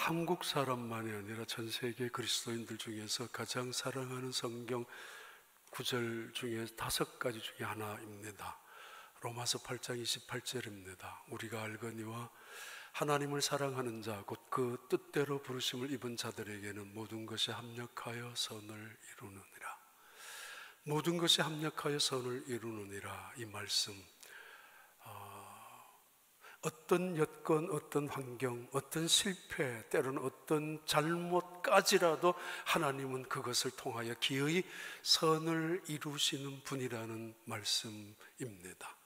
한국 사람만이 아니라 전 세계 그리스도인들 중에서 가장 사랑하는 성경 구절 중에 5가지 중에 하나입니다. 로마서 8장 28절입니다. 우리가 알거니와 하나님을 사랑하는 자 곧 그 뜻대로 부르심을 입은 자들에게는 모든 것이 합력하여 선을 이루느니라. 모든 것이 합력하여 선을 이루느니라. 이 말씀, 어떤 여건, 어떤 환경, 어떤 실패, 때로는 어떤 잘못까지라도 하나님은 그것을 통하여 기어이 선을 이루시는 분이라는 말씀입니다.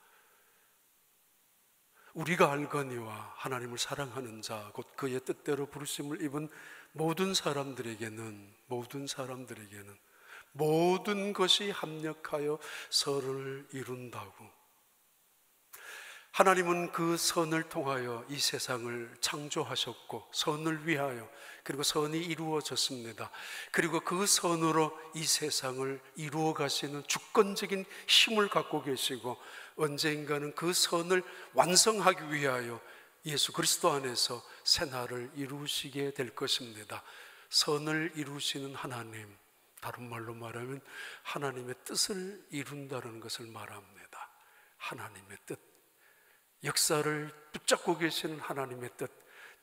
우리가 알거니와 하나님을 사랑하는 자 곧 그의 뜻대로 부르심을 입은 모든 사람들에게는 모든 것이 합력하여 선을 이룬다고. 하나님은 그 선을 통하여 이 세상을 창조하셨고 선을 위하여, 그리고 선이 이루어졌습니다. 그리고 그 선으로 이 세상을 이루어 가시는 주권적인 힘을 갖고 계시고, 언젠가는 그 선을 완성하기 위하여 예수 그리스도 안에서 새날을 이루시게 될 것입니다. 선을 이루시는 하나님, 다른 말로 말하면 하나님의 뜻을 이룬다는 것을 말합니다. 하나님의 뜻, 역사를 붙잡고 계시는 하나님의 뜻,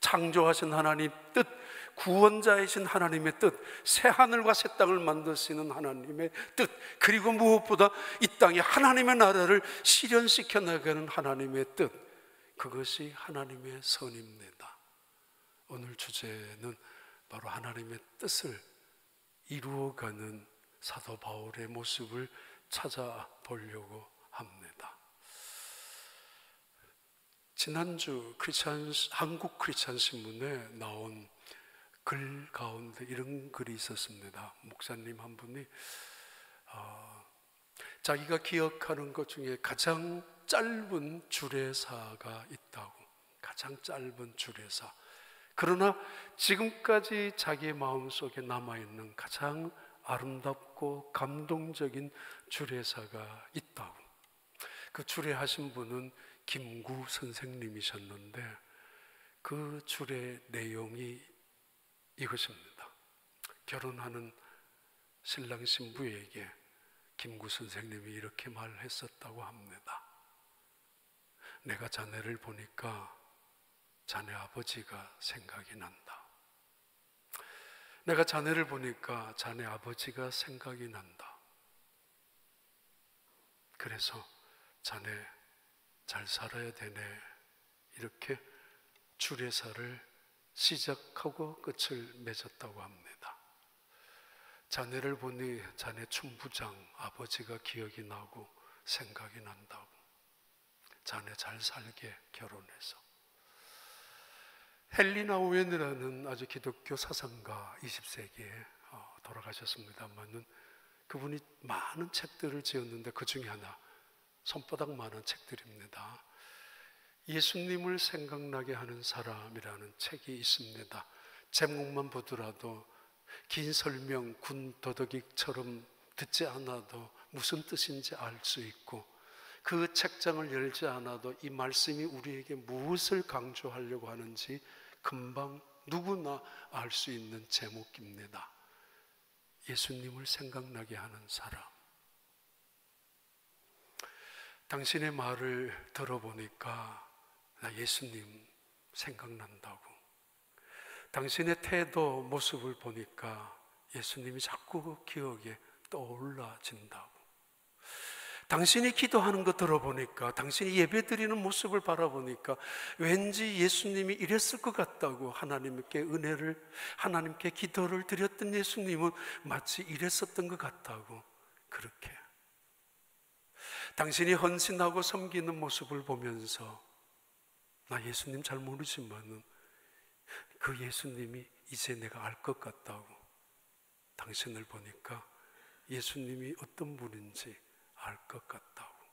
창조하신 하나님의 뜻, 구원자이신 하나님의 뜻, 새하늘과 새 땅을 만드시는 하나님의 뜻, 그리고 무엇보다 이 땅에 하나님의 나라를 실현시켜 나가는 하나님의 뜻, 그것이 하나님의 선입니다. 오늘 주제는 바로 하나님의 뜻을 이루어가는 사도 바울의 모습을 찾아보려고 합니다. 지난주 한국 크리스찬 신문에 나온 글 가운데 이런 글이 있었습니다. 목사님 한 분이 자기가 기억하는 것 중에 가장 짧은 주례사가 있다고. 가장 짧은 주례사. 그러나 지금까지 자기의 마음속에 남아있는 가장 아름답고 감동적인 주례사가 있다고. 그 주례하신 분은 김구 선생님이셨는데, 그 주례 내용이 이것입니다. 결혼하는 신랑 신부에게 김구 선생님이 이렇게 말했었다고 합니다. 내가 자네를 보니까 자네 아버지가 생각이 난다. 내가 자네를 보니까 자네 아버지가 생각이 난다. 그래서 자네 잘 살아야 되네. 이렇게 주례사를 시작하고 끝을 맺었다고 합니다. 자네를 보니 자네 춘부장 아버지가 기억이 나고 생각이 난다고. 자네 잘 살게 결혼해서. 헬리나 오웬이라는 아주 기독교 사상가, 20세기에 돌아가셨습니다만은 그분이 많은 책들을 지었는데 그 중에 하나, 손바닥만한 책들입니다. 예수님을 생각나게 하는 사람이라는 책이 있습니다. 제목만 보더라도 긴 설명, 군 도덕익처럼 듣지 않아도 무슨 뜻인지 알 수 있고, 그 책장을 열지 않아도 이 말씀이 우리에게 무엇을 강조하려고 하는지 금방 누구나 알 수 있는 제목입니다. 예수님을 생각나게 하는 사람. 당신의 말을 들어보니까 나 예수님 생각난다고. 당신의 태도, 모습을 보니까 예수님이 자꾸 기억에 떠올라진다고. 당신이 기도하는 거 들어보니까, 당신이 예배드리는 모습을 바라보니까 왠지 예수님이 이랬을 것 같다고. 하나님께 은혜를, 하나님께 기도를 드렸던 예수님은 마치 이랬었던 것 같다고. 그렇게 당신이 헌신하고 섬기는 모습을 보면서 나 예수님 잘 모르지만은 그 예수님이 이제 내가 알 것 같다고. 당신을 보니까 예수님이 어떤 분인지 알 것 같다고.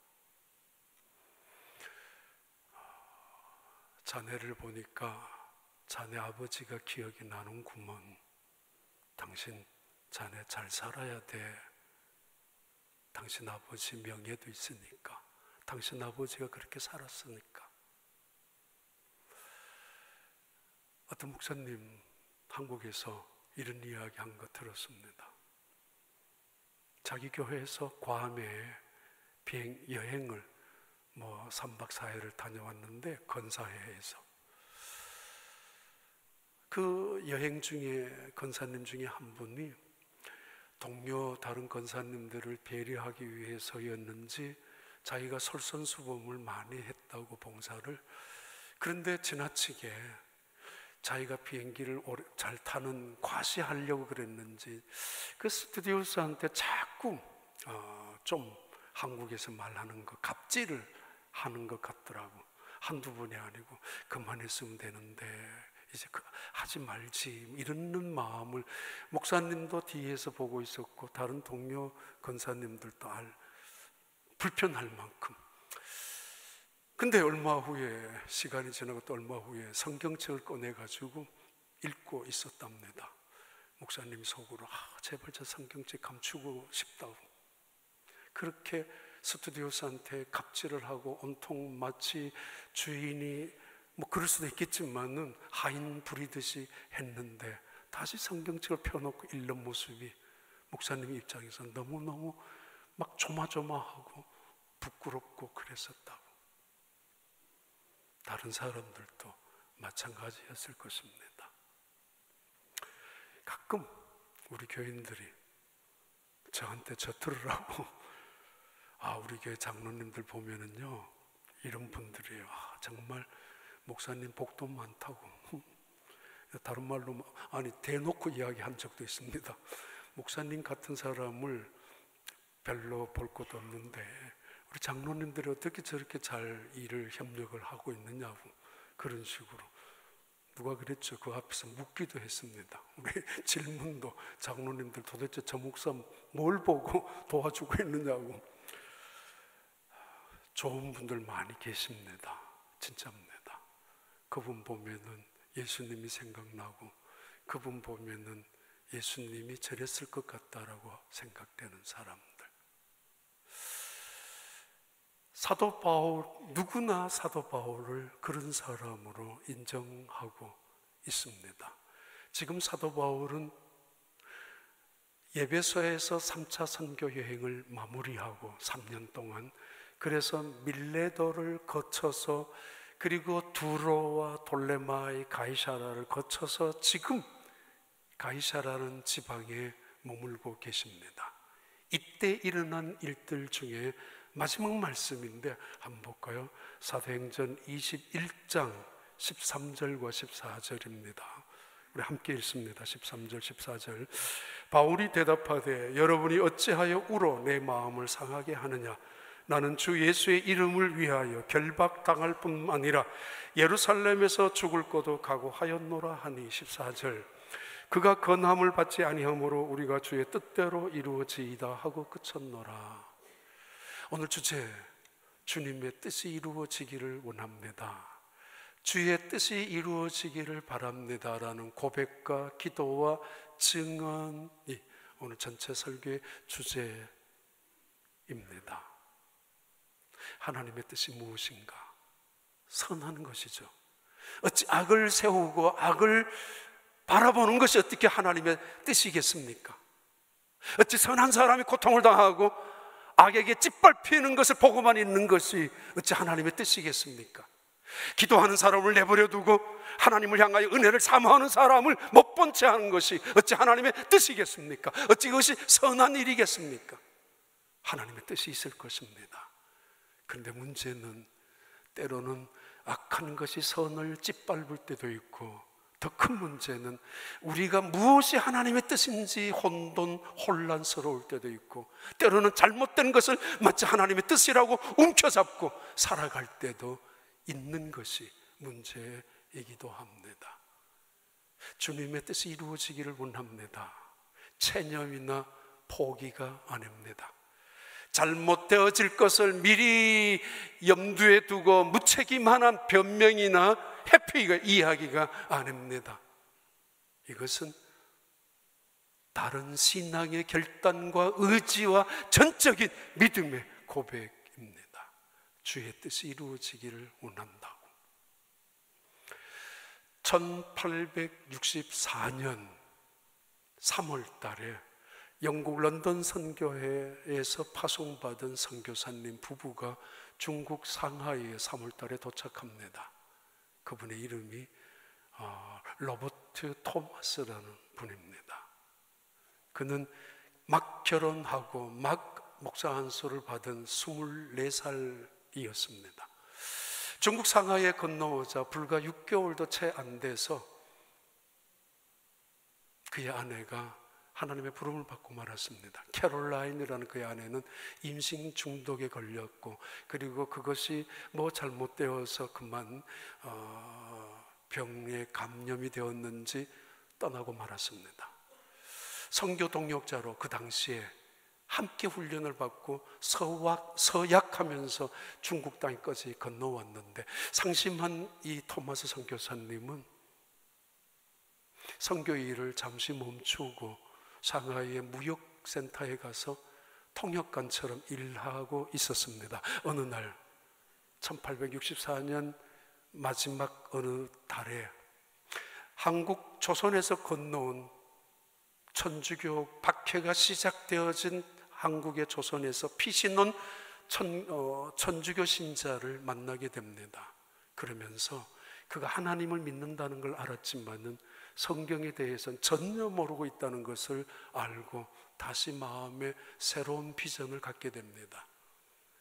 자네를 보니까 자네 아버지가 기억이 나는구먼. 당신 자네 잘 살아야 돼. 당신 아버지 명예도 있으니까. 당신 아버지가 그렇게 살았으니까. 어떤 목사님 한국에서 이런 이야기 한 거 들었습니다. 자기 교회에서 괌에 여행을 3박 4일을 다녀왔는데, 건사회에서 그 여행 중에 건사님 중에 한 분이 동료 다른 건사님들을 배려하기 위해서였는지 자기가 솔선수범을 많이 했다고, 봉사를. 그런데 지나치게 자기가 비행기를 잘 타는 과시하려고 그랬는지 그 스튜디오스한테 자꾸 좀 한국에서 말하는 거 갑질을 하는 것 같더라고. 한두 번이 아니고 그만했으면 되는데 이제 하지 말지 이러는 마음을 목사님도 뒤에서 보고 있었고 다른 동료 권사님들도 불편할 만큼. 근데 얼마 후에, 시간이 지나고 또 얼마 후에 성경책을 꺼내가지고 읽고 있었답니다. 목사님 속으로 제발 저 성경책 감추고 싶다고. 그렇게 스튜디오스한테 갑질을 하고 온통 마치 주인이 그럴 수도 있겠지만은 하인 부리듯이 했는데 다시 성경책을 펴놓고 읽는 모습이 목사님 입장에서 너무너무 막 조마조마하고 부끄럽고 그랬었다고. 다른 사람들도 마찬가지였을 것입니다. 가끔 우리 교인들이 저한테 저 들으라고 우리 교회 장로님들 보면은요 이런 분들이에요. 정말 목사님 복도 많다고. 다른 말로 대놓고 이야기한 적도 있습니다. 목사님 같은 사람을 별로 볼 것도 없는데 우리 장로님들이 어떻게 저렇게 잘 일을 협력을 하고 있느냐고, 그런 식으로 누가 그랬죠? 그 앞에서 묻기도 했습니다. 우리 질문도 장로님들 도대체 저 목사 뭘 보고 도와주고 있느냐고. 좋은 분들 많이 계십니다. 진짜입니다. 그분 보면은 예수님이 생각나고 그분 보면은 예수님이 저랬을 것 같다라고 생각되는 사람들. 사도 바울, 누구나 사도 바울을 그런 사람으로 인정하고 있습니다. 지금 사도 바울은 예배소에서 3차 선교 여행을 마무리하고 3년 동안, 그래서 밀레도를 거쳐서 그리고 두로와 돌레마이 가이사라를 거쳐서 지금 가이사라는 지방에 머물고 계십니다. 이때 일어난 일들 중에 마지막 말씀인데 한번 볼까요? 사도행전 21장 13절과 14절입니다. 우리 함께 읽습니다. 13절 14절. 바울이 대답하되 여러분이 어찌하여 울어 내 마음을 상하게 하느냐? 나는 주 예수의 이름을 위하여 결박당할 뿐만 아니라 예루살렘에서 죽을 것도 각오하였노라 하니. 14절. 그가 건함을 받지 아니하므로 우리가 주의 뜻대로 이루어지이다 하고 그쳤노라. 오늘 주제, 주님의 뜻이 이루어지기를 원합니다. 주의 뜻이 이루어지기를 바랍니다 라는 고백과 기도와 증언이 오늘 전체 설교의 주제입니다. 하나님의 뜻이 무엇인가? 선한 것이죠. 어찌 악을 세우고 악을 바라보는 것이 어떻게 하나님의 뜻이겠습니까? 어찌 선한 사람이 고통을 당하고 악에게 짓밟히는 것을 보고만 있는 것이 어찌 하나님의 뜻이겠습니까? 기도하는 사람을 내버려 두고 하나님을 향하여 은혜를 사모하는 사람을 못 본 채 하는 것이 어찌 하나님의 뜻이겠습니까? 어찌 그것이 선한 일이겠습니까? 하나님의 뜻이 있을 것입니다. 그런데 문제는 때로는 악한 것이 선을 짓밟을 때도 있고, 더 큰 문제는 우리가 무엇이 하나님의 뜻인지 혼란스러울 때도 있고, 때로는 잘못된 것을 마치 하나님의 뜻이라고 움켜잡고 살아갈 때도 있는 것이 문제이기도 합니다. 주님의 뜻이 이루어지기를 원합니다. 체념이나 포기가 아닙니다. 잘못되어질 것을 미리 염두에 두고 무책임한 변명이나 회피가 이야기가 아닙니다. 이것은 다른 신앙의 결단과 의지와 전적인 믿음의 고백입니다. 주의 뜻이 이루어지기를 원한다고. 1864년 3월 달에 영국 런던 선교회에서 파송받은 선교사님 부부가 중국 상하이에 3월 달에 도착합니다. 그분의 이름이 로버트 토마스라는 분입니다. 그는 막 결혼하고 막 목사 안수를 받은 24살이었습니다. 중국 상하이에 건너오자 불과 6개월도 채 안 돼서 그의 아내가 하나님의 부름을 받고 말았습니다. 캐롤라인이라는 그의 아내는 임신 중독에 걸렸고, 그리고 그것이 뭐 잘못되어서 그만 병에 감염이 되었는지 떠나고 말았습니다. 선교 동역자로 그 당시에 함께 훈련을 받고 서약하면서 중국 땅까지 건너왔는데, 상심한 이 토마스 선교사님은 선교 일을 잠시 멈추고 상하이의 무역센터에 가서 통역관처럼 일하고 있었습니다. 어느 날 1864년 마지막 어느 달에 한국 조선에서 건너온 천주교 박해가 시작되어진 한국의 조선에서 피신온 천주교 신자를 만나게 됩니다. 그러면서 그가 하나님을 믿는다는 걸 알았지만은 성경에 대해서는 전혀 모르고 있다는 것을 알고 다시 마음에 새로운 비전을 갖게 됩니다.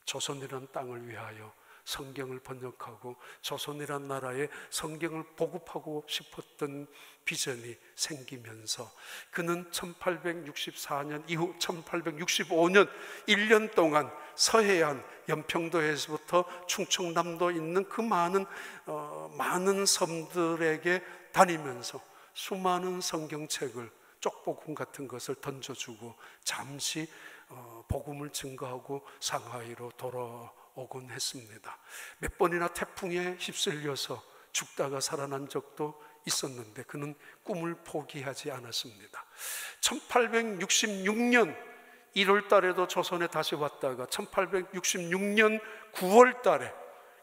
조선이라는 땅을 위하여 성경을 번역하고 조선이라는 나라에 성경을 보급하고 싶었던 비전이 생기면서 그는 1864년 이후 1865년 1년 동안 서해안 연평도에서부터 충청남도 있는 그 많은 섬들에게 다니면서 수많은 성경책을, 쪽복음 같은 것을 던져주고 잠시 복음을 증거하고 상하이로 돌아오곤 했습니다. 몇 번이나 태풍에 휩쓸려서 죽다가 살아난 적도 있었는데 그는 꿈을 포기하지 않았습니다. 1866년 1월 달에도 조선에 다시 왔다가 1866년 9월 달에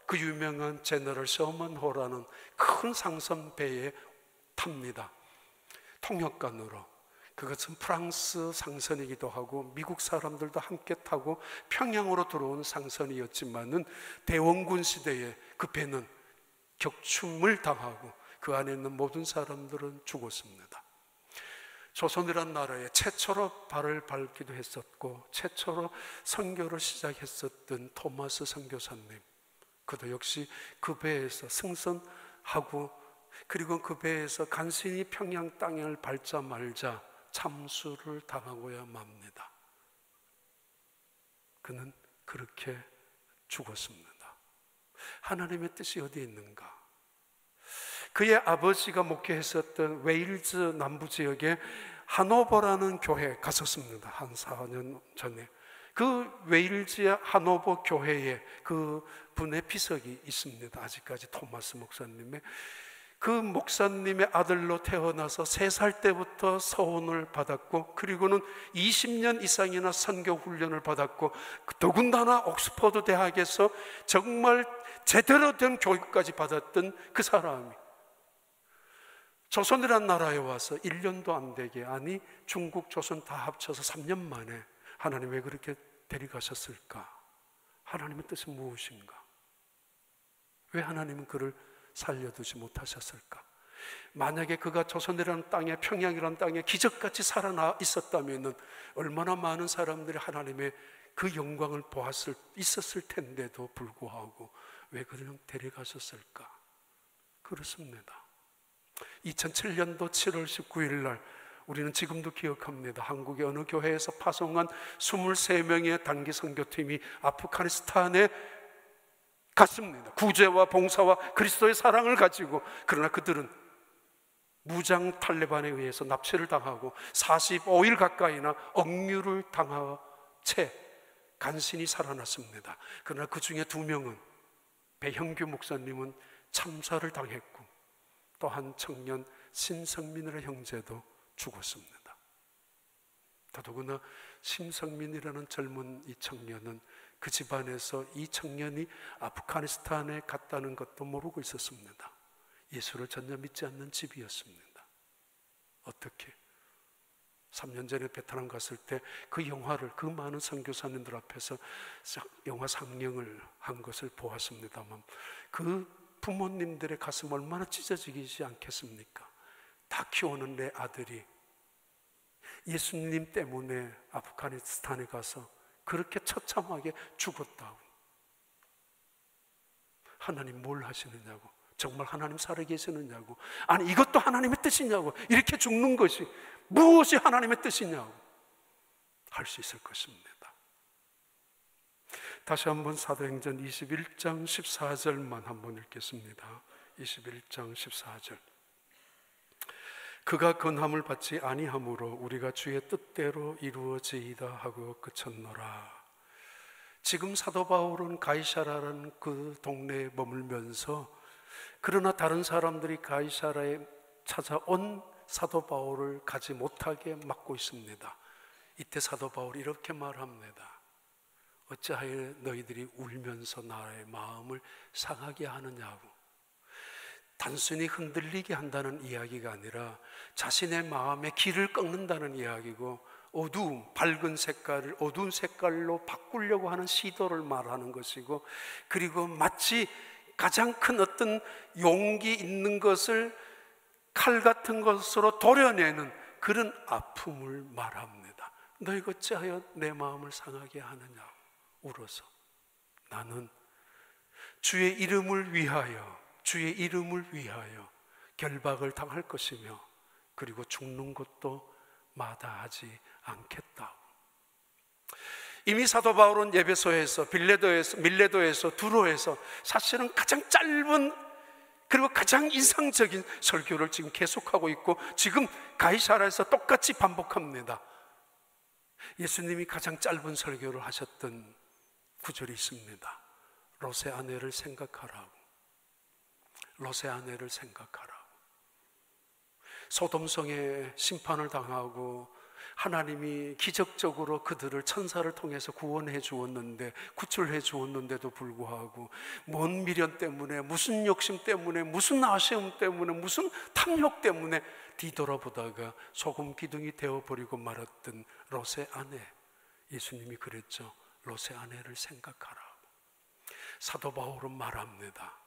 그 유명한 제너럴 셔먼호라는 큰 상선배에 탑니다. 통역관으로. 그것은 프랑스 상선이기도 하고 미국 사람들도 함께 타고 평양으로 들어온 상선이었지만은 대원군 시대에 그 배는 격침을 당하고 그 안에 있는 모든 사람들은 죽었습니다. 조선이란 나라에 최초로 발을 밟기도 했었고 최초로 선교를 시작했었던 토마스 선교사님, 그도 역시 그 배에서 승선하고 그리고 그 배에서 간신히 평양 땅을 밟자 말자 참수를 당하고야 맙니다. 그는 그렇게 죽었습니다. 하나님의 뜻이 어디에 있는가? 그의 아버지가 목회했었던 웨일즈 남부 지역에 하노버라는 교회에 갔었습니다. 한 4년 전에. 그 웨일즈의 하노버 교회에 그 분의 비석이 있습니다. 아직까지 토마스 목사님의. 그 목사님의 아들로 태어나서 3살 때부터 서훈을 받았고 그리고는 20년 이상이나 선교 훈련을 받았고 더군다나 옥스퍼드 대학에서 정말 제대로 된 교육까지 받았던 그 사람이 조선이라는 나라에 와서 1년도 안 되게, 아니 중국 조선 다 합쳐서 3년 만에 하나님 왜 그렇게 데려가셨을까? 하나님의 뜻은 무엇인가? 왜 하나님은 그를 살려두지 못하셨을까? 만약에 그가 조선이라는 땅에, 평양이라는 땅에 기적같이 살아나 있었다면 얼마나 많은 사람들이 하나님의 그 영광을 있었을 텐데도 불구하고 왜 그냥 데려가셨을까? 그렇습니다. 2007년도 7월 19일 날 우리는 지금도 기억합니다. 한국의 어느 교회에서 파송한 23명의 단기 선교팀이 아프가니스탄에 갔습니다. 구제와 봉사와 그리스도의 사랑을 가지고. 그러나 그들은 무장 탈레반에 의해서 납치를 당하고 45일 가까이나 억류를 당한 채 간신히 살아났습니다. 그러나 그 중에 2명은, 배형규 목사님은 참사를 당했고 또 한 청년 신성민이라는 형제도 죽었습니다. 더더구나 신성민이라는 젊은 이 청년은 그 집안에서 이 청년이 아프가니스탄에 갔다는 것도 모르고 있었습니다. 예수를 전혀 믿지 않는 집이었습니다. 어떻게? 3년 전에 베트남 갔을 때 그 영화를 그 많은 선교사님들 앞에서 영화 상영을 한 것을 보았습니다만 그 부모님들의 가슴 얼마나 찢어지지 않겠습니까? 다 키우는 내 아들이 예수님 때문에 아프가니스탄에 가서 그렇게 처참하게 죽었다고. 하나님 뭘 하시느냐고, 정말 하나님 살아계시느냐고, 아니 이것도 하나님의 뜻이냐고, 이렇게 죽는 것이 무엇이 하나님의 뜻이냐고 할 수 있을 것입니다. 다시 한번 사도행전 21장 14절만 한번 읽겠습니다. 21장 14절. 그가 건함을 받지 아니하므로 우리가 주의 뜻대로 이루어지이다 하고 그쳤노라. 지금 사도 바울은 가이사라라는 그 동네에 머물면서, 그러나 다른 사람들이 가이사라에 찾아온 사도 바울을 가지 못하게 막고 있습니다. 이때 사도 바울이 이렇게 말합니다. 어찌하여 너희들이 울면서 나의 마음을 상하게 하느냐고. 단순히 흔들리게 한다는 이야기가 아니라 자신의 마음의 길을 꺾는다는 이야기고, 어두움, 밝은 색깔을 어두운 색깔로 바꾸려고 하는 시도를 말하는 것이고, 그리고 마치 가장 큰 어떤 용기 있는 것을 칼 같은 것으로 도려내는 그런 아픔을 말합니다. 너희가 어찌하여 내 마음을 상하게 하느냐 울어서. 나는 주의 이름을 위하여, 주의 이름을 위하여 결박을 당할 것이며, 그리고 죽는 것도 마다하지 않겠다고. 이미 사도 바울은 에베소에서, 밀레도에서, 두로에서 사실은 가장 짧은 그리고 가장 인상적인 설교를 지금 계속하고 있고, 지금 가이사라에서 똑같이 반복합니다. 예수님이 가장 짧은 설교를 하셨던 구절이 있습니다. 롯의 아내를 생각하라고. 롯의 아내를 생각하라고. 소돔성에 심판을 당하고 하나님이 기적적으로 그들을 천사를 통해서 구원해 주었는데, 구출해 주었는데도 불구하고 뭔 미련 때문에, 무슨 욕심 때문에, 무슨 아쉬움 때문에, 무슨 탐욕 때문에 뒤돌아보다가 소금 기둥이 되어버리고 말았던 롯의 아내. 예수님이 그랬죠. 롯의 아내를 생각하라고. 사도 바울은 말합니다.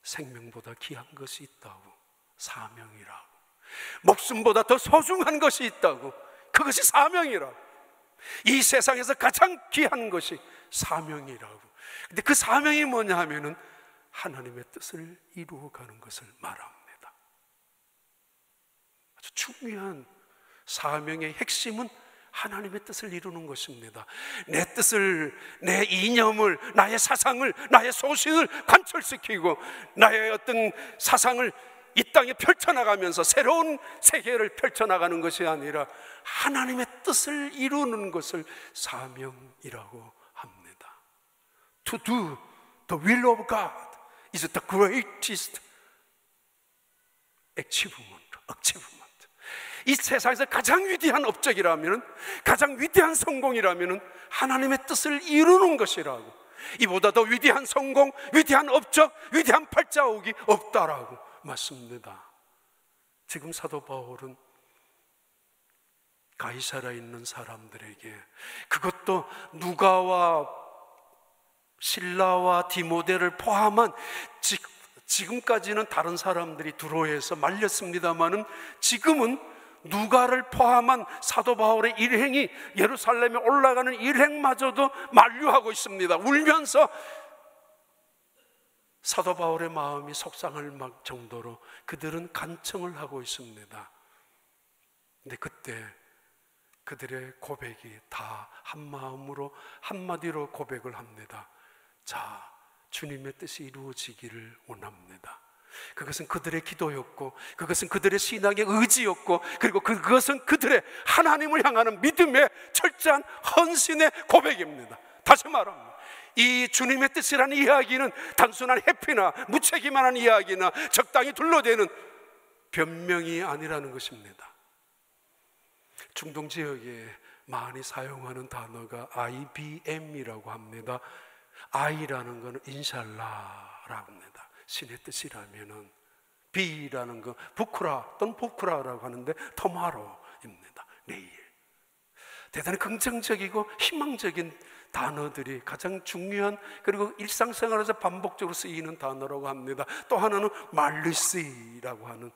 생명보다 귀한 것이 있다고. 사명이라고. 목숨보다 더 소중한 것이 있다고. 그것이 사명이라고. 이 세상에서 가장 귀한 것이 사명이라고. 근데 그 사명이 뭐냐 하면은 하나님의 뜻을 이루어가는 것을 말합니다. 아주 중요한 사명의 핵심은 하나님의 뜻을 이루는 것입니다. 내 뜻을, 내 이념을, 나의 사상을, 나의 소신을 관철시키고 나의 어떤 사상을 이 땅에 펼쳐나가면서 새로운 세계를 펼쳐나가는 것이 아니라 하나님의 뜻을 이루는 것을 사명이라고 합니다. To do the will of God is the greatest achievement. 이 세상에서 가장 위대한 업적이라면, 가장 위대한 성공이라면 하나님의 뜻을 이루는 것이라고. 이보다 더 위대한 성공, 위대한 업적, 위대한 발자국이 없다라고 맞습니다. 지금 사도 바울은 가이사라에 있는 사람들에게, 그것도 누가와 실라와 디모데를 포함한, 지금까지는 다른 사람들이 두로에서 말렸습니다마는 지금은 누가를 포함한 사도 바울의 일행이 예루살렘에 올라가는 일행마저도 만류하고 있습니다. 울면서 사도 바울의 마음이 속상할 정도로 그들은 간청을 하고 있습니다. 근데 그때 그들의 고백이 다 한마음으로 한마디로 고백을 합니다. 자, 주님의 뜻이 이루어지기를 원합니다. 그것은 그들의 기도였고, 그것은 그들의 신앙의 의지였고, 그리고 그것은 그들의 하나님을 향하는 믿음의 철저한 헌신의 고백입니다. 다시 말합니다. 이 주님의 뜻이라는 이야기는 단순한 회피나 무책임한 이야기나 적당히 둘러대는 변명이 아니라는 것입니다. 중동 지역에 많이 사용하는 단어가 IBM이라고 합니다. I라는 것은 인샬라라고 합니다. 신의 뜻이라면은 B라는 거 부쿠라 또는 부쿠라라고 하는데 토마로입니다. 내일. 대단히 긍정적이고 희망적인 단어들이 가장 중요한, 그리고 일상생활에서 반복적으로 쓰이는 단어라고 합니다. 또 하나는 말리시라고 하는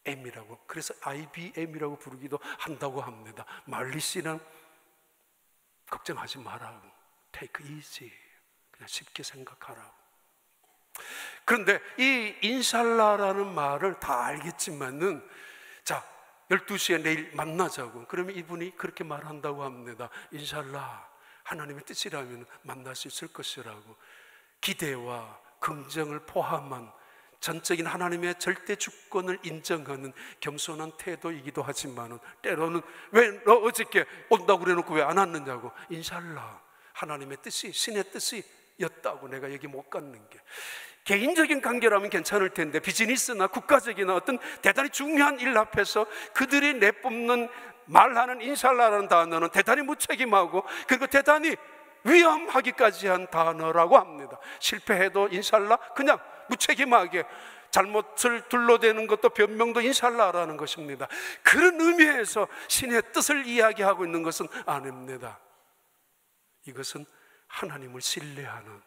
M이라고, 그래서 IBM이라고 부르기도 한다고 합니다. 말리시는 걱정하지 말라고, take easy, 그냥 쉽게 생각하라고. 그런데 이 인샬라라는 말을 다 알겠지만은, 자 12시에 내일 만나자고, 그러면 이분이 그렇게 말한다고 합니다. 인샬라, 하나님의 뜻이라면 만날 수 있을 것이라고. 기대와 긍정을 포함한 전적인 하나님의 절대 주권을 인정하는 겸손한 태도이기도 하지만, 때로는 왜 너 어저께 온다고 그래놓고 왜 안 왔느냐고, 인샬라, 하나님의 뜻이, 신의 뜻이였다고 내가 여기 못 갔는 게. 개인적인 관계라면 괜찮을 텐데, 비즈니스나 국가적이나 어떤 대단히 중요한 일 앞에서 그들이 내뿜는 말하는 인샬라라는 단어는 대단히 무책임하고, 그리고 대단히 위험하기까지 한 단어라고 합니다. 실패해도 인샬라, 그냥 무책임하게, 잘못을 둘러대는 것도 변명도 인샬라라는 것입니다. 그런 의미에서 신의 뜻을 이야기하고 있는 것은 아닙니다. 이것은 하나님을 신뢰하는,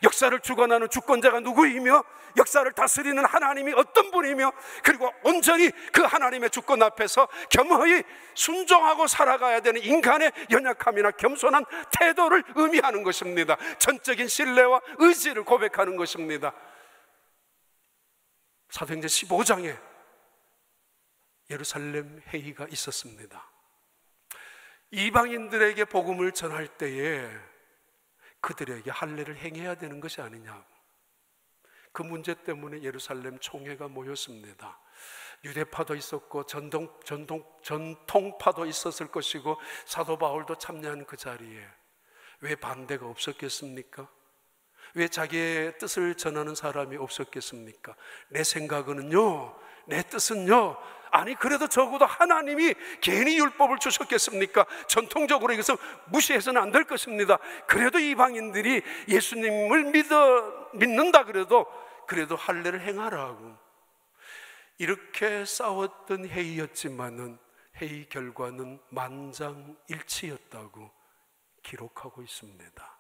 역사를 주관하는 주권자가 누구이며, 역사를 다스리는 하나님이 어떤 분이며, 그리고 온전히 그 하나님의 주권 앞에서 겸허히 순종하고 살아가야 되는 인간의 연약함이나 겸손한 태도를 의미하는 것입니다. 전적인 신뢰와 의지를 고백하는 것입니다. 사도행전 15장에 예루살렘 회의가 있었습니다. 이방인들에게 복음을 전할 때에 그들에게 할례를 행해야 되는 것이 아니냐고, 그 문제 때문에 예루살렘 총회가 모였습니다. 유대파도 있었고 전통파도 있었을 것이고, 사도 바울도 참여한 그 자리에 왜 반대가 없었겠습니까? 왜 자기의 뜻을 전하는 사람이 없었겠습니까? 내 생각은요, 내 뜻은요, 아니 그래도 적어도 하나님이 괜히 율법을 주셨겠습니까? 전통적으로 이것을 무시해서는 안 될 것입니다. 그래도 이방인들이 예수님을 믿는다 그래도 할례를 행하라고. 이렇게 싸웠던 회의였지만은 회의 결과는 만장일치였다고 기록하고 있습니다.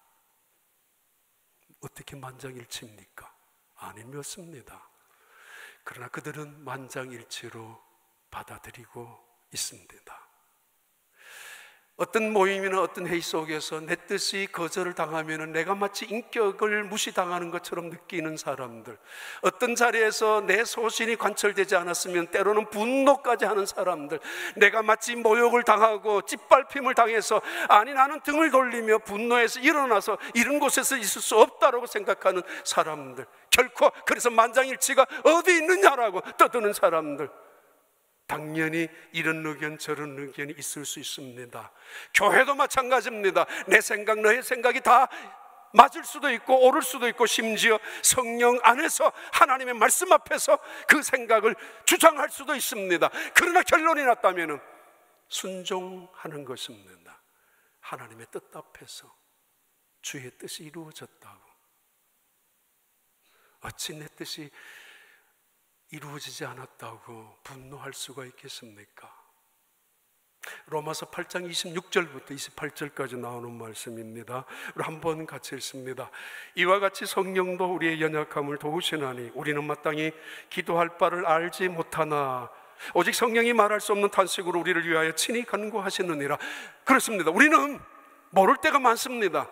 어떻게 만장일치입니까? 아니었습니다. 그러나 그들은 만장일치로 받아들이고 있습니다. 어떤 모임이나 어떤 회의 속에서 내 뜻이 거절을 당하면 내가 마치 인격을 무시당하는 것처럼 느끼는 사람들, 어떤 자리에서 내 소신이 관철되지 않았으면 때로는 분노까지 하는 사람들, 내가 마치 모욕을 당하고 짓밟힘을 당해서 아니 나는 등을 돌리며 분노해서 일어나서 이런 곳에서 있을 수 없다라고 생각하는 사람들, 결코 그래서 만장일치가 어디 있느냐라고 떠드는 사람들, 당연히 이런 의견 저런 의견이 있을 수 있습니다. 교회도 마찬가지입니다. 내 생각 너의 생각이 다 맞을 수도 있고 옳을 수도 있고, 심지어 성령 안에서 하나님의 말씀 앞에서 그 생각을 주장할 수도 있습니다. 그러나 결론이 났다면 순종하는 것입니다. 하나님의 뜻 앞에서 주의 뜻이 이루어졌다고. 어찌 내 뜻이 이루어지지 않았다고 분노할 수가 있겠습니까? 로마서 8장 26절부터 28절까지 나오는 말씀입니다. 한번 같이 읽습니다. 이와 같이 성령도 우리의 연약함을 도우시나니 우리는 마땅히 기도할 바를 알지 못하나 오직 성령이 말할 수 없는 탄식으로 우리를 위하여 친히 간구하시느니라. 그렇습니다. 우리는 모를 때가 많습니다.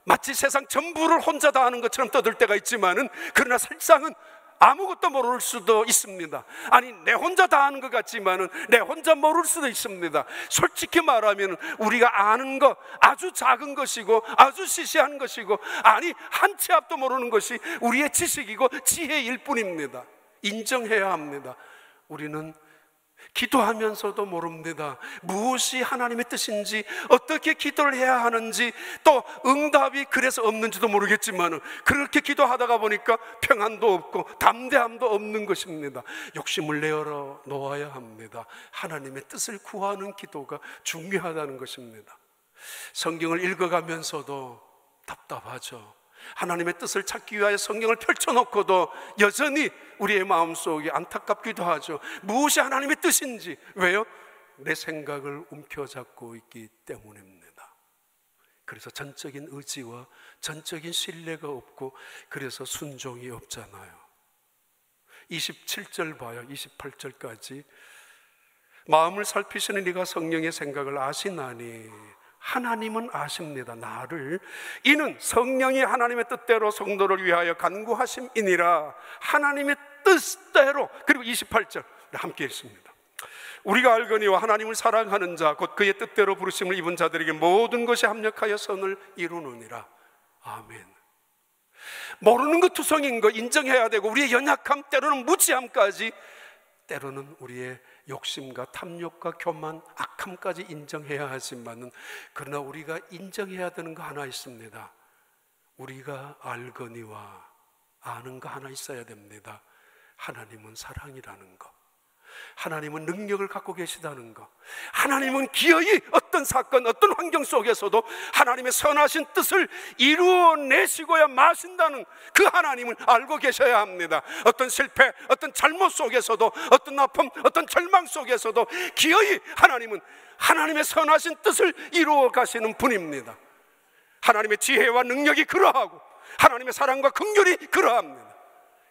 마치 세상 전부를 혼자 다 하는 것처럼 떠들 때가 있지만은, 그러나 실상은 아무것도 모를 수도 있습니다. 아니 내 혼자 다 아는 것 같지만은 내 혼자 모를 수도 있습니다. 솔직히 말하면 우리가 아는 것 아주 작은 것이고 아주 시시한 것이고, 아니 한 치 앞도 모르는 것이 우리의 지식이고 지혜일 뿐입니다. 인정해야 합니다. 우리는 기도하면서도 모릅니다. 무엇이 하나님의 뜻인지, 어떻게 기도를 해야 하는지, 또 응답이 그래서 없는지도 모르겠지만 그렇게 기도하다가 보니까 평안도 없고 담대함도 없는 것입니다. 욕심을 내어 놓아야 합니다. 하나님의 뜻을 구하는 기도가 중요하다는 것입니다. 성경을 읽어가면서도 답답하죠. 하나님의 뜻을 찾기 위하여 성경을 펼쳐놓고도 여전히 우리의 마음속에 안타깝기도 하죠. 무엇이 하나님의 뜻인지. 왜요? 내 생각을 움켜잡고 있기 때문입니다. 그래서 전적인 의지와 전적인 신뢰가 없고, 그래서 순종이 없잖아요. 27절 봐요. 28절까지. 마음을 살피시는 이가 성령의 생각을 아시나니, 하나님은 아십니다. 나를. 이는 성령이 하나님의 뜻대로 성도를 위하여 간구하심이니라. 하나님의 뜻대로. 그리고 28절 함께 읽습니다. 우리가 알거니와 하나님을 사랑하는 자 곧 그의 뜻대로 부르심을 입은 자들에게 모든 것이 합력하여 선을 이루느니라. 아멘. 모르는 것, 투성인 것 인정해야 되고, 우리의 연약함, 때로는 무지함까지, 때로는 우리의 욕심과 탐욕과 교만, 악함까지 인정해야 하지만은, 그러나 우리가 인정해야 되는 거 하나 있습니다. 우리가 알거니와 아는 거 하나 있어야 됩니다. 하나님은 사랑이라는 거, 하나님은 능력을 갖고 계시다는 것, 하나님은 기어이 어떤 사건, 어떤 환경 속에서도 하나님의 선하신 뜻을 이루어내시고야 마신다는 그 하나님을 알고 계셔야 합니다. 어떤 실패, 어떤 잘못 속에서도, 어떤 아픔, 어떤 절망 속에서도 기어이 하나님은 하나님의 선하신 뜻을 이루어 가시는 분입니다. 하나님의 지혜와 능력이 그러하고 하나님의 사랑과 긍휼이 그러합니다.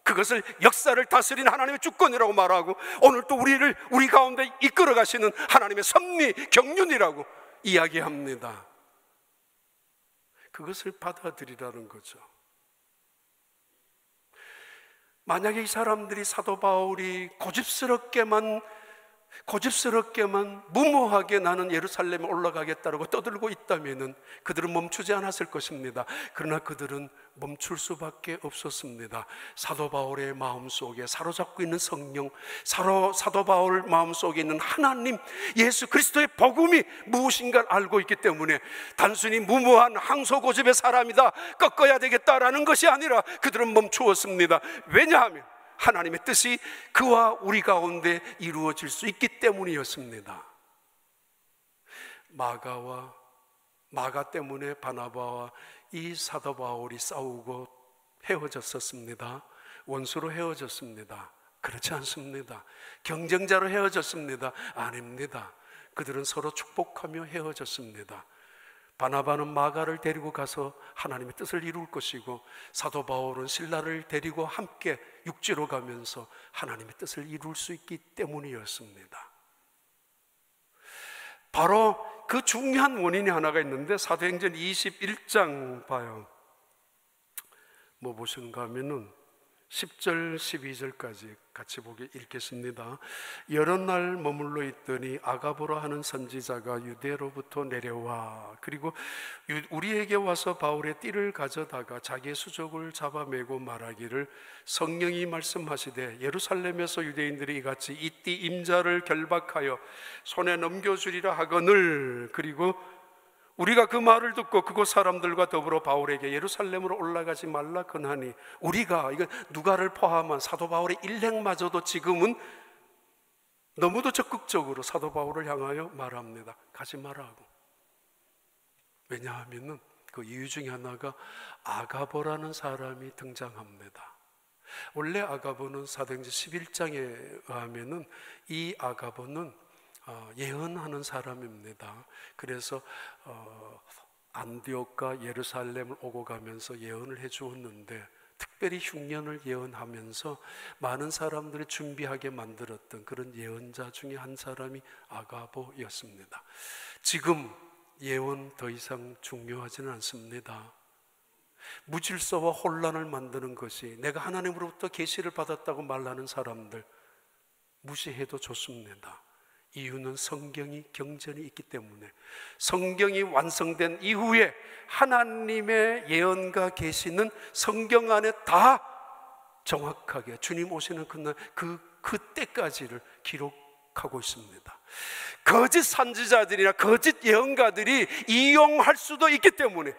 그것을 역사를 다스리는 하나님의 주권이라고 말하고, 오늘 또 우리 가운데 이끌어 가시는 하나님의 섭리, 경륜이라고 이야기합니다. 그것을 받아들이라는 거죠. 만약에 이 사람들이 사도 바울이 고집스럽게만 무모하게 나는 예루살렘에 올라가겠다고 떠들고 있다면 그들은 멈추지 않았을 것입니다. 그러나 그들은 멈출 수밖에 없었습니다. 사도 바울의 마음속에 사로잡고 있는 성령, 사도 바울 마음속에 있는 하나님, 예수 그리스도의 복음이 무엇인가를 알고 있기 때문에 단순히 무모한 항소고집의 사람이다, 꺾어야 되겠다라는 것이 아니라 그들은 멈추었습니다. 왜냐하면 하나님의 뜻이 그와 우리 가운데 이루어질 수 있기 때문이었습니다. 마가 때문에 바나바와 이 사도 바울이 싸우고 헤어졌었습니다. 원수로 헤어졌습니다. 그렇지 않습니다. 경쟁자로 헤어졌습니다. 아닙니다. 그들은 서로 축복하며 헤어졌습니다. 바나바는 마가를 데리고 가서 하나님의 뜻을 이룰 것이고, 사도 바울은 실라를 데리고 함께 육지로 가면서 하나님의 뜻을 이룰 수 있기 때문이었습니다. 바로 그 중요한 원인이 하나가 있는데, 사도행전 21장 봐요. 뭐 보시는가 하면은 10절 12절까지 같이 읽겠습니다. 여러 날 머물러 있더니 아가보라 하는 선지자가 유대로부터 내려와, 그리고 우리에게 와서 바울의 띠를 가져다가 자기의 수족을 잡아매고 말하기를, 성령이 말씀하시되 예루살렘에서 유대인들이 이같이 이 띠 임자를 결박하여 손에 넘겨주리라 하거늘, 그리고 우리가 그 말을 듣고 그곳 사람들과 더불어 바울에게 예루살렘으로 올라가지 말라 권하니, 우리가, 이거 누가를 포함한 사도 바울의 일행마저도 지금은 너무도 적극적으로 사도 바울을 향하여 말합니다. 가지 말라고. 왜냐하면 그 이유 중에 하나가 아가보라는 사람이 등장합니다. 원래 아가보는 사도행전 11장에 의하면 이 아가보는 예언하는 사람입니다. 그래서 안디옥과 예루살렘을 오고 가면서 예언을 해주었는데, 특별히 흉년을 예언하면서 많은 사람들을 준비하게 만들었던 그런 예언자 중에 한 사람이 아가보였습니다. 지금 예언 더 이상 중요하지는 않습니다. 무질서와 혼란을 만드는 것이, 내가 하나님으로부터 계시를 받았다고 말하는 사람들 무시해도 좋습니다. 이유는 성경이 경전이 있기 때문에, 성경이 완성된 이후에 하나님의 예언과 계시는 성경 안에 다 정확하게 주님 오시는 그날 그때까지를 기록하고 있습니다. 거짓 선지자들이나 거짓 예언가들이 이용할 수도 있기 때문에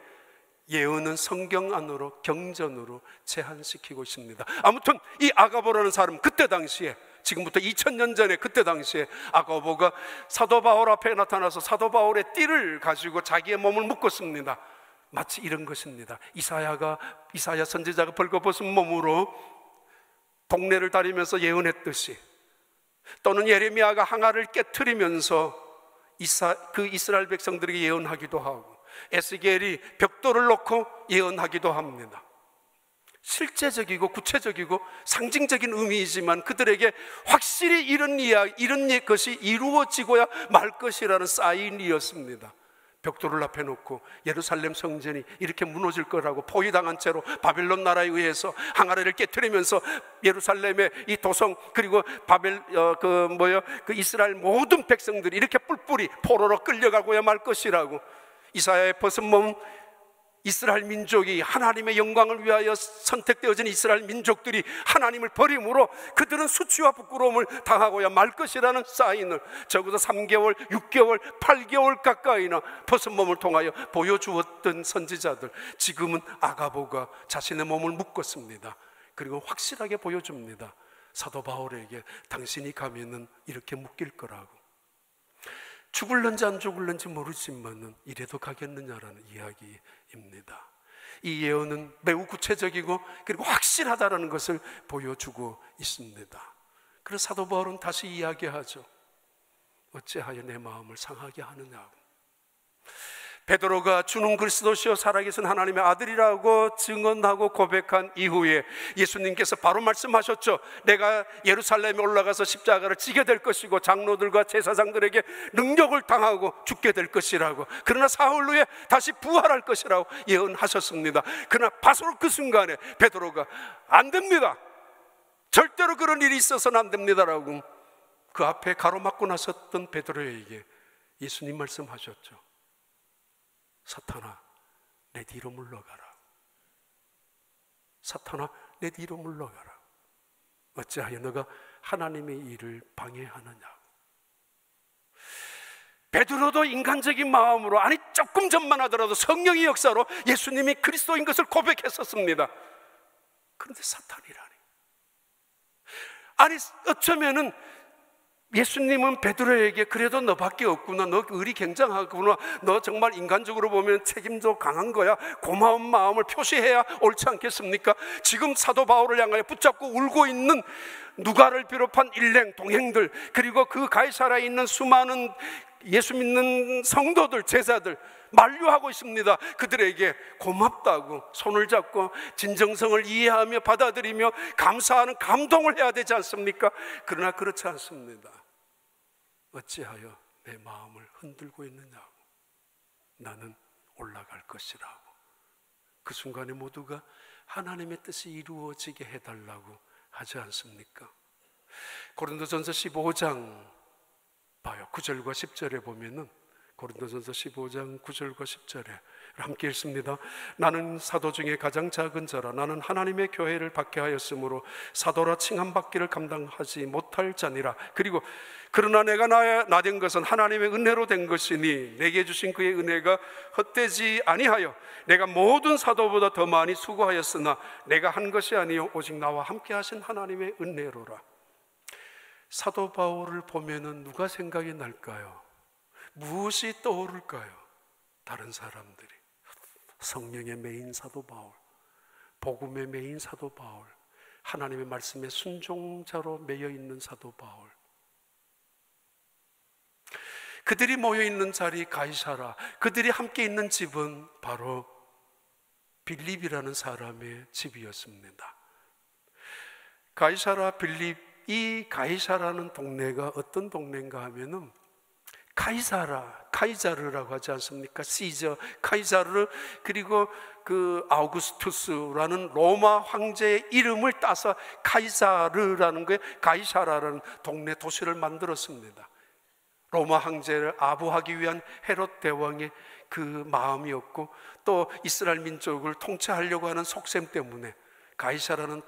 예언은 성경 안으로, 경전으로 제한시키고 있습니다. 아무튼 이 아가보라는 사람, 그때 당시에, 지금부터 2000년 전에 그때 당시에 아가보가 사도 바울 앞에 나타나서 사도 바울의 띠를 가지고 자기의 몸을 묶었습니다. 마치 이런 것입니다. 이사야 선지자가 벌거벗은 몸으로 동네를 다니면서 예언했듯이, 또는 예레미야가 항아를 깨트리면서 그 이스라엘 백성들에게 예언하기도 하고, 에스겔이 벽돌을 놓고 예언하기도 합니다. 실제적이고 구체적이고 상징적인 의미이지만 그들에게 확실히 이런 것이 이루어지고야 말 것이라는 사인이었습니다. 벽돌을 앞에 놓고 예루살렘 성전이 이렇게 무너질 거라고 포위당한 채로 바벨론 나라에 의해서 항아리를 깨트리면서 예루살렘의 이 도성, 그리고 그 이스라엘 모든 백성들이 이렇게 뿔뿔이 포로로 끌려가고야 말 것이라고, 이사야의 벗은 몸 이스라엘 민족이 하나님의 영광을 위하여 선택되어진 이스라엘 민족들이 하나님을 버림으로 그들은 수치와 부끄러움을 당하고야 말 것이라는 사인을 적어도 3개월, 6개월, 8개월 가까이나 벗은 몸을 통하여 보여주었던 선지자들, 지금은 아가보가 자신의 몸을 묶었습니다. 그리고 확실하게 보여줍니다. 사도 바울에게 당신이 가면은 이렇게 묶일 거라고. 죽을런지 안 죽을런지 모르지만은 이래도 가겠느냐라는 이야기입니다. 이 예언은 매우 구체적이고 그리고 확실하다는 것을 보여주고 있습니다. 그래서 사도 바울은 다시 이야기하죠. 어찌하여 내 마음을 상하게 하느냐고. 베드로가 주는 그리스도시요 살아계신 하나님의 아들이라고 증언하고 고백한 이후에 예수님께서 바로 말씀하셨죠. 내가 예루살렘에 올라가서 십자가를 지게 될 것이고 장로들과 제사장들에게 능력을 당하고 죽게 될 것이라고, 그러나 사흘 후에 다시 부활할 것이라고 예언하셨습니다. 그러나 바로 그 순간에 베드로가 안 됩니다, 절대로 그런 일이 있어서는 안 됩니다라고 그 앞에 가로막고 나섰던 베드로에게 예수님 말씀하셨죠. 사탄아, 내 뒤로 물러가라. 사탄아, 내 뒤로 물러가라. 어찌하여 너가 하나님의 일을 방해하느냐. 베드로도 인간적인 마음으로, 아니 조금 전만 하더라도 성령의 역사로 예수님이 그리스도인 것을 고백했었습니다. 그런데 사탄이라니. 아니 어쩌면은 예수님은 베드로에게 그래도 너밖에 없구나, 너 의리 굉장하구나, 너 정말 인간적으로 보면 책임도 강한 거야, 고마운 마음을 표시해야 옳지 않겠습니까? 지금 사도 바울을 향하여 붙잡고 울고 있는 누가를 비롯한 일행 동행들, 그리고 그 가이사라에 있는 수많은 예수 믿는 성도들, 제자들 만류하고 있습니다. 그들에게 고맙다고 손을 잡고 진정성을 이해하며 받아들이며 감사하는 감동을 해야 되지 않습니까? 그러나 그렇지 않습니다. 어찌하여 내 마음을 흔들고 있느냐고. 나는 올라갈 것이라고. 그 순간에 모두가 하나님의 뜻이 이루어지게 해달라고 하지 않습니까? 고린도전서 15장 봐요. 9절과 10절에 보면은, 고린도전서 15장 9절과 10절에 함께 읽습니다. 나는 사도 중에 가장 작은 자라. 나는 하나님의 교회를 박해하였으므로 사도라 칭함받기를 감당하지 못할 자니라. 그리고 그러나 내가 나된 것은 하나님의 은혜로 된 것이니 내게 주신 그의 은혜가 헛되지 아니하여 내가 모든 사도보다 더 많이 수고하였으나 내가 한 것이 아니요 오직 나와 함께 하신 하나님의 은혜로라. 사도 바울을 보면은 누가 생각이 날까요? 무엇이 떠오를까요? 다른 사람들이 성령의 메인 사도 바울, 복음의 메인 사도 바울, 하나님의 말씀에 순종자로 매여 있는 사도 바울, 그들이 모여 있는 자리 가이사라, 그들이 함께 있는 집은 바로 빌립이라는 사람의 집이었습니다. 가이사라, 빌립, 이 가이사라는 동네가 어떤 동네인가 하면은 카이자르라고 하지 않습니까? 시저, 카이자르, 그리고 그 아우구스투스라는 로마 황제의 이름을 따서 카이자르라는 거에 가이사라라는 동네 도시를 만들었습니다. 로마 황제를 아부하기 위한 헤롯 대왕의 그 마음이었고, 또 이스라엘 민족을 통치하려고 하는 속셈 때문에 가이사라는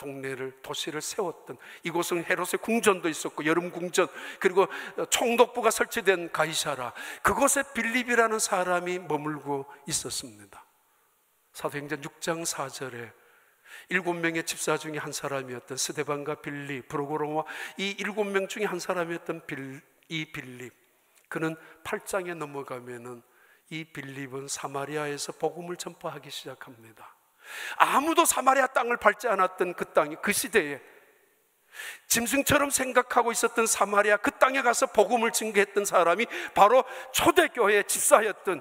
도시를 세웠던, 이곳은 헤롯의 궁전도 있었고 여름 궁전, 그리고 총독부가 설치된 가이사라, 그곳에 빌립이라는 사람이 머물고 있었습니다. 사도행전 6장 4절에 7명의 집사 중에 한 사람이었던 스데반과 빌립, 브로고로와 이 7명 중에 한 사람이었던 이 빌립, 그는 8장에 넘어가면은 이 빌립은 사마리아에서 복음을 전파하기 시작합니다. 아무도 사마리아 땅을 밟지 않았던 그 땅이, 그 시대에 짐승처럼 생각하고 있었던 사마리아 그 땅에 가서 복음을 증거했던 사람이 바로 초대교회의 집사였던,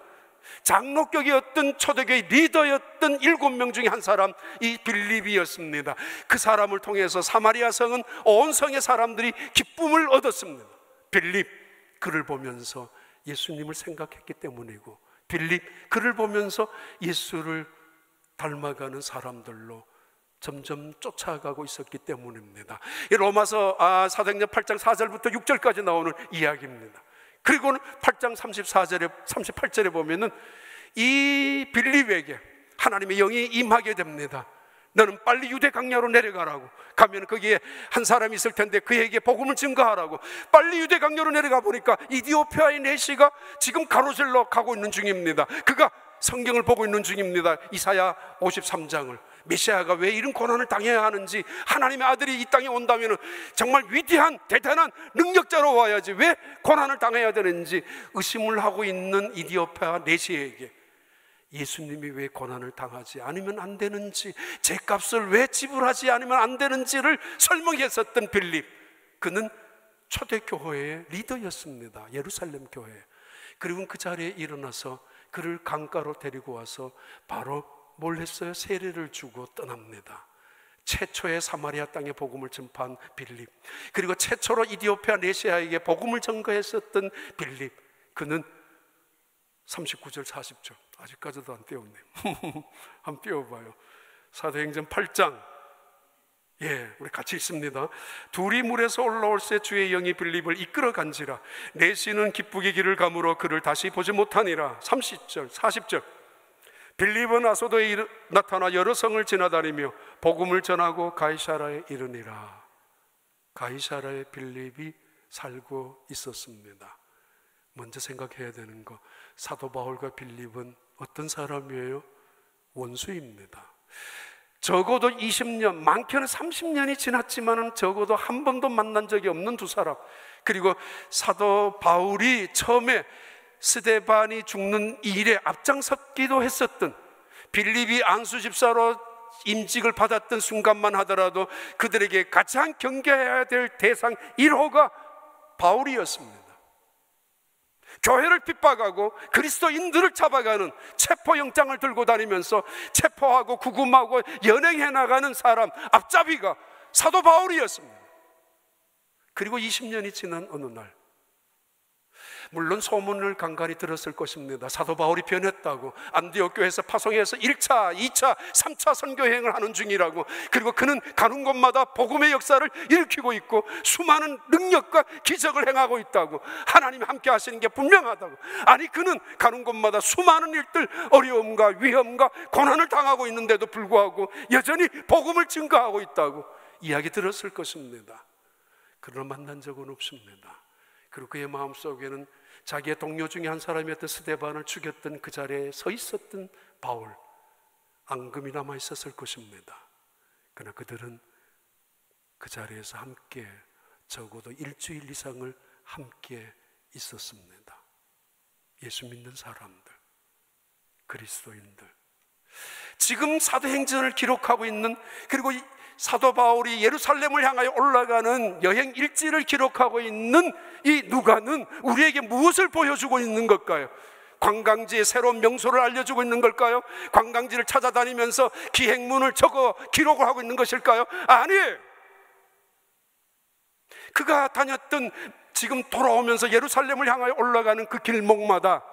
장로격이었던, 초대교회 리더였던 7명 중에 한 사람, 이 빌립이었습니다. 그 사람을 통해서 사마리아 성은 온 성의 사람들이 기쁨을 얻었습니다. 빌립, 그를 보면서 예수님을 생각했기 때문이고, 빌립, 그를 보면서 예수를 닮아가는 사람들로 점점 쫓아가고 있었기 때문입니다. 이 로마서 사도행전 8장 4절부터 6절까지 나오는 이야기입니다. 그리고 8장 38절에 보면은 이 빌립에게 하나님의 영이 임하게 됩니다. 너는 빨리 유대 강야로 내려가라고. 가면 거기에 한 사람이 있을 텐데 그에게 복음을 증거하라고. 빨리 유대 강야로 내려가 보니까 이디오피아의 내시가 지금 가로질러 가고 있는 중입니다. 그가 성경을 보고 있는 중입니다. 이사야 53장을. 메시아가 왜 이런 고난을 당해야 하는지, 하나님의 아들이 이 땅에 온다면 정말 위대한 대단한 능력자로 와야지 왜 고난을 당해야 되는지 의심을 하고 있는 이디오피아 내시에게 예수님이 왜 고난을 당하지 않으면 안 되는지, 죗값을 왜 지불하지 않으면 안 되는지를 설명했었던 빌립, 그는 초대교회의 리더였습니다. 예루살렘 교회. 그리고 그 자리에 일어나서 그를 강가로 데리고 와서 바로 뭘 했어요? 세례를 주고 떠납니다. 최초의 사마리아 땅에 복음을 전파한 빌립, 그리고 최초로 이디오피아 내시아에게 복음을 전거했었던 빌립, 그는 39절 40절 아직까지도 안 띄웠네. 한번 띄워봐요. 사도행전 8장, 우리 같이 읽습니다. 둘이 물에서 올라올 새 주의 영이 빌립을 이끌어 간지라. 내시는 기쁘게 길을 가므로 그를 다시 보지 못하니라. 30절 40절 빌립은 아소도에 나타나 여러 성을 지나다니며 복음을 전하고 가이사라에 이르니라. 가이사라에 빌립이 살고 있었습니다. 먼저 생각해야 되는 거, 사도 바울과 빌립은 어떤 사람이에요? 원수입니다. 적어도 20년, 많게는 30년이 지났지만 적어도 한 번도 만난 적이 없는 두 사람. 그리고 사도 바울이 처음에 스데반이 죽는 일에 앞장섰기도 했었던, 빌립이 안수 집사로 임직을 받았던 순간만 하더라도 그들에게 가장 경계해야 될 대상 1호가 바울이었습니다. 교회를 핍박하고 그리스도인들을 잡아가는, 체포영장을 들고 다니면서 체포하고 구금하고 연행해 나가는 사람 앞잡이가 사도 바울이었습니다. 그리고 20년이 지난 어느 날, 물론 소문을 간간히 들었을 것입니다. 사도 바울이 변했다고, 안디옥 교회에서 파송해서 1차, 2차, 3차 선교여행을 하는 중이라고, 그리고 그는 가는 곳마다 복음의 역사를 일으키고 있고 수많은 능력과 기적을 행하고 있다고, 하나님이 함께 하시는 게 분명하다고. 아니, 그는 가는 곳마다 수많은 일들, 어려움과 위험과 고난을 당하고 있는데도 불구하고 여전히 복음을 증거하고 있다고 이야기 들었을 것입니다. 그를 만난 적은 없습니다. 그리고 그의 마음속에는 자기의 동료 중에 한 사람이었던 스데반을 죽였던 그 자리에 서 있었던 바울, 앙금이 남아 있었을 것입니다. 그러나 그들은 그 자리에서 함께 적어도 일주일 이상을 함께 있었습니다. 예수 믿는 사람들, 그리스도인들, 지금 사도행전을 기록하고 있는, 그리고 사도 바울이 예루살렘을 향하여 올라가는 여행 일지를 기록하고 있는 이 누가는 우리에게 무엇을 보여주고 있는 걸까요? 관광지의 새로운 명소를 알려주고 있는 걸까요? 관광지를 찾아다니면서 기행문을 적어 기록을 하고 있는 것일까요? 아니에요. 그가 다녔던, 지금 돌아오면서 예루살렘을 향하여 올라가는 그 길목마다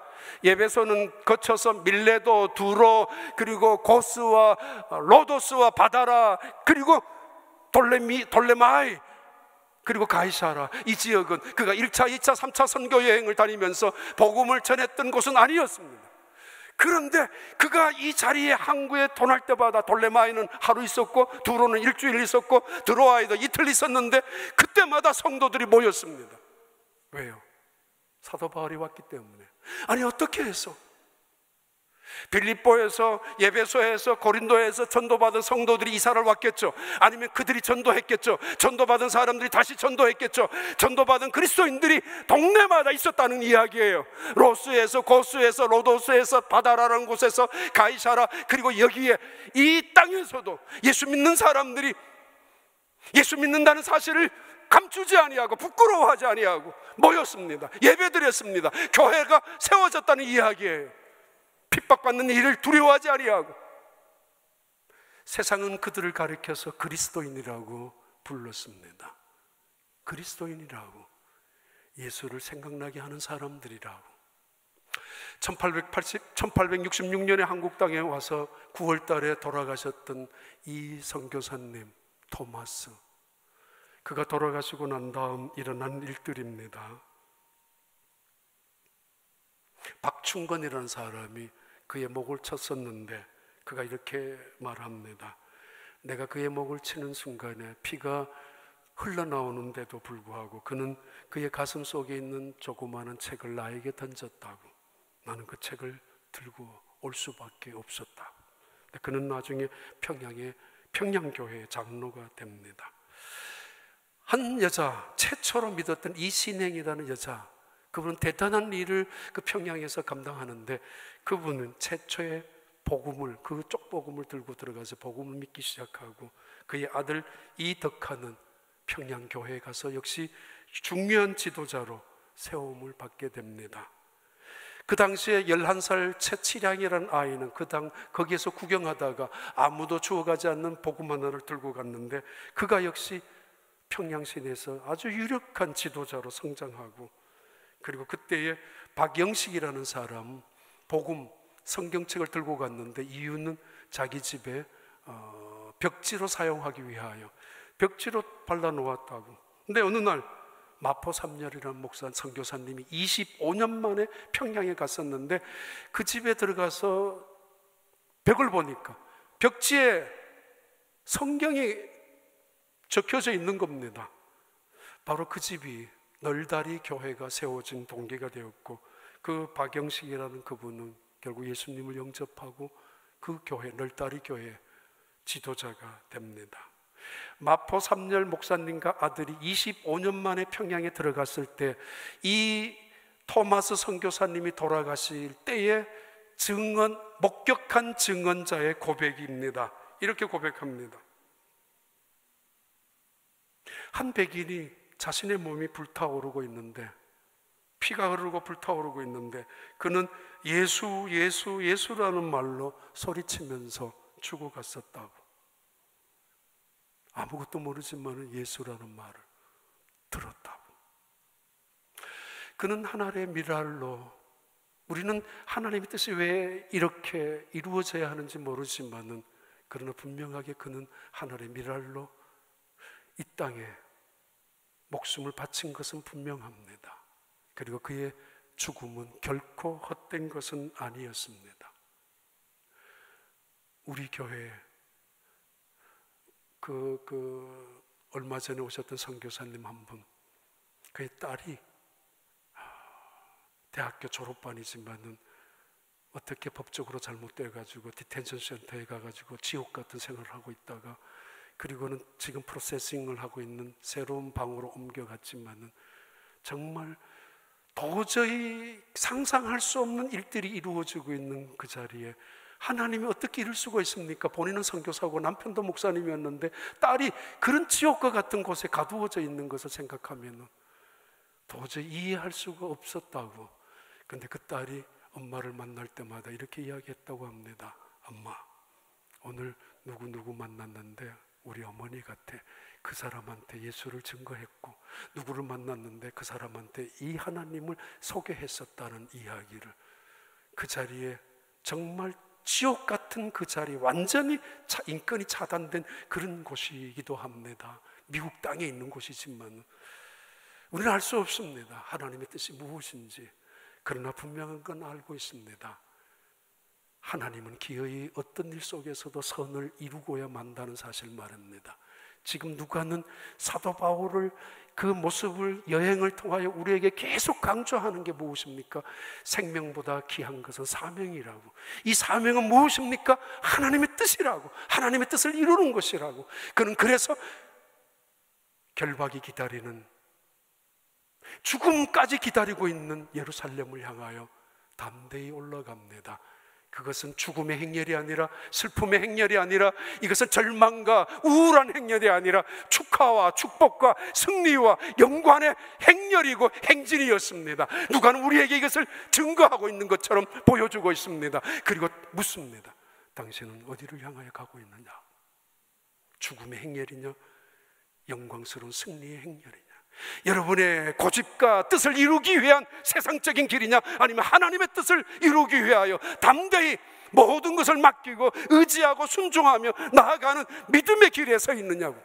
예배소는 거쳐서 밀레도, 두로, 그리고 고스와 로도스와 바다라, 그리고 돌레마이, 그리고 가이사라, 이 지역은 그가 1차, 2차, 3차 선교 여행을 다니면서 복음을 전했던 곳은 아니었습니다. 그런데 그가 이 자리에 항구에 도날 때마다 돌레마이는 하루 있었고, 두로는 일주일 있었고, 드로아에도 이틀 있었는데 그때마다 성도들이 모였습니다. 왜요? 사도 바울이 왔기 때문에. 아니, 어떻게 해서 빌립보에서, 예배소에서, 고린도에서 전도받은 성도들이 이사를 왔겠죠. 아니면 그들이 전도했겠죠. 전도받은 사람들이 다시 전도했겠죠. 전도받은 그리스도인들이 동네마다 있었다는 이야기예요. 로스에서, 고스에서, 로도스에서, 바다라는 곳에서, 가이사라, 그리고 여기에 이 땅에서도 예수 믿는 사람들이 예수 믿는다는 사실을 감추지 아니하고 부끄러워하지 아니하고 모였습니다. 예배드렸습니다. 교회가 세워졌다는 이야기예요. 핍박받는 일을 두려워하지 아니하고 세상은 그들을 가리켜서 그리스도인이라고 불렀습니다. 그리스도인이라고, 예수를 생각나게 하는 사람들이라고. 1866년에 한국 땅에 와서 9월 달에 돌아가셨던 이 선교사님 토마스, 그가 돌아가시고 난 다음 일어난 일들입니다. 박충건이라는 사람이 그의 목을 쳤었는데 그가 이렇게 말합니다. 내가 그의 목을 치는 순간에 피가 흘러나오는데도 불구하고 그는 그의 가슴 속에 있는 조그마한 책을 나에게 던졌다고. 나는 그 책을 들고 올 수밖에 없었다고. 그는 나중에 평양교회의 장로가 됩니다. 한 여자, 최초로 믿었던 이신행이라는 여자, 그분은 대단한 일을 그 평양에서 감당하는데 그분은 최초의 복음을, 그 쪽복음을 들고 들어가서 복음을 믿기 시작하고 그의 아들 이덕하는 평양교회에 가서 역시 중요한 지도자로 세움을 받게 됩니다. 그 당시에 11살 최치량이라는 아이는 거기에서 구경하다가 아무도 주워가지 않는 복음 하나를 들고 갔는데 그가 역시 평양시내에서 아주 유력한 지도자로 성장하고, 그리고 그때에 박영식이라는 사람 복음 성경책을 들고 갔는데 이유는 자기 집에 벽지로 사용하기 위하여 벽지로 발라놓았다고. 근데 어느 날 마포삼열이라는 목사 선교사님이 25년 만에 평양에 갔었는데 그 집에 들어가서 벽을 보니까 벽지에 성경이 적혀져 있는 겁니다. 바로 그 집이 널다리 교회가 세워진 동기가 되었고, 그 박영식이라는 그분은 결국 예수님을 영접하고 그 교회, 널다리 교회 지도자가 됩니다. 마포 삼열 목사님과 아들이 25년 만에 평양에 들어갔을 때 이 토마스 선교사님이 돌아가실 때의 목격한 증언자의 고백입니다. 이렇게 고백합니다. 한 백인이 자신의 몸이 불타오르고 있는데, 피가 흐르고 불타오르고 있는데 그는 예수, 예수, 예수라는 말로 소리치면서 죽어갔었다고. 아무것도 모르지만 예수라는 말을 들었다고. 그는 하나님의 미랄로, 우리는 하나님의 뜻이 왜 이렇게 이루어져야 하는지 모르지만은 그러나 분명하게 그는 하나님의 미랄로 이 땅에 목숨을 바친 것은 분명합니다. 그리고 그의 죽음은 결코 헛된 것은 아니었습니다. 우리 교회에 얼마 전에 오셨던 선교사님 한 분, 그의 딸이 대학교 졸업반이지만은 어떻게 법적으로 잘못돼가지고 디텐션 센터에 가가지고 지옥 같은 생활을 하고 있다가, 그리고는 지금 프로세싱을 하고 있는 새로운 방으로 옮겨갔지만은 정말 도저히 상상할 수 없는 일들이 이루어지고 있는 그 자리에 하나님이 어떻게 이럴 수가 있습니까? 본인은 선교사고 남편도 목사님이었는데 딸이 그런 지옥과 같은 곳에 가두어져 있는 것을 생각하면 도저히 이해할 수가 없었다고. 근데 그 딸이 엄마를 만날 때마다 이렇게 이야기했다고 합니다. 엄마, 오늘 누구 만났는데 우리 어머니 같아. 그 사람한테 예수를 증거했고, 누구를 만났는데 그 사람한테 이 하나님을 소개했었다는 이야기를, 그 자리에 정말 지옥 같은 그 자리, 완전히 인권이 차단된 그런 곳이기도 합니다. 미국 땅에 있는 곳이지만 우리는 알 수 없습니다. 하나님의 뜻이 무엇인지. 그러나 분명한 건 알고 있습니다. 하나님은 기어이 어떤 일 속에서도 선을 이루고야 만다는 사실 말입니다. 지금 누가는 사도 바울을 그 모습을 여행을 통하여 우리에게 계속 강조하는 게 무엇입니까? 생명보다 귀한 것은 사명이라고. 이 사명은 무엇입니까? 하나님의 뜻이라고. 하나님의 뜻을 이루는 것이라고. 그는 그래서 결박이 기다리는, 죽음까지 기다리고 있는 예루살렘을 향하여 담대히 올라갑니다. 그것은 죽음의 행렬이 아니라, 슬픔의 행렬이 아니라, 이것은 절망과 우울한 행렬이 아니라 축하와 축복과 승리와 영광의 행렬이고 행진이었습니다. 누가는 우리에게 이것을 증거하고 있는 것처럼 보여주고 있습니다. 그리고 묻습니다. 당신은 어디를 향하여 가고 있느냐? 죽음의 행렬이냐? 영광스러운 승리의 행렬이냐? 여러분의 고집과 뜻을 이루기 위한 세상적인 길이냐, 아니면 하나님의 뜻을 이루기 위하여 담대히 모든 것을 맡기고 의지하고 순종하며 나아가는 믿음의 길에 서 있느냐고.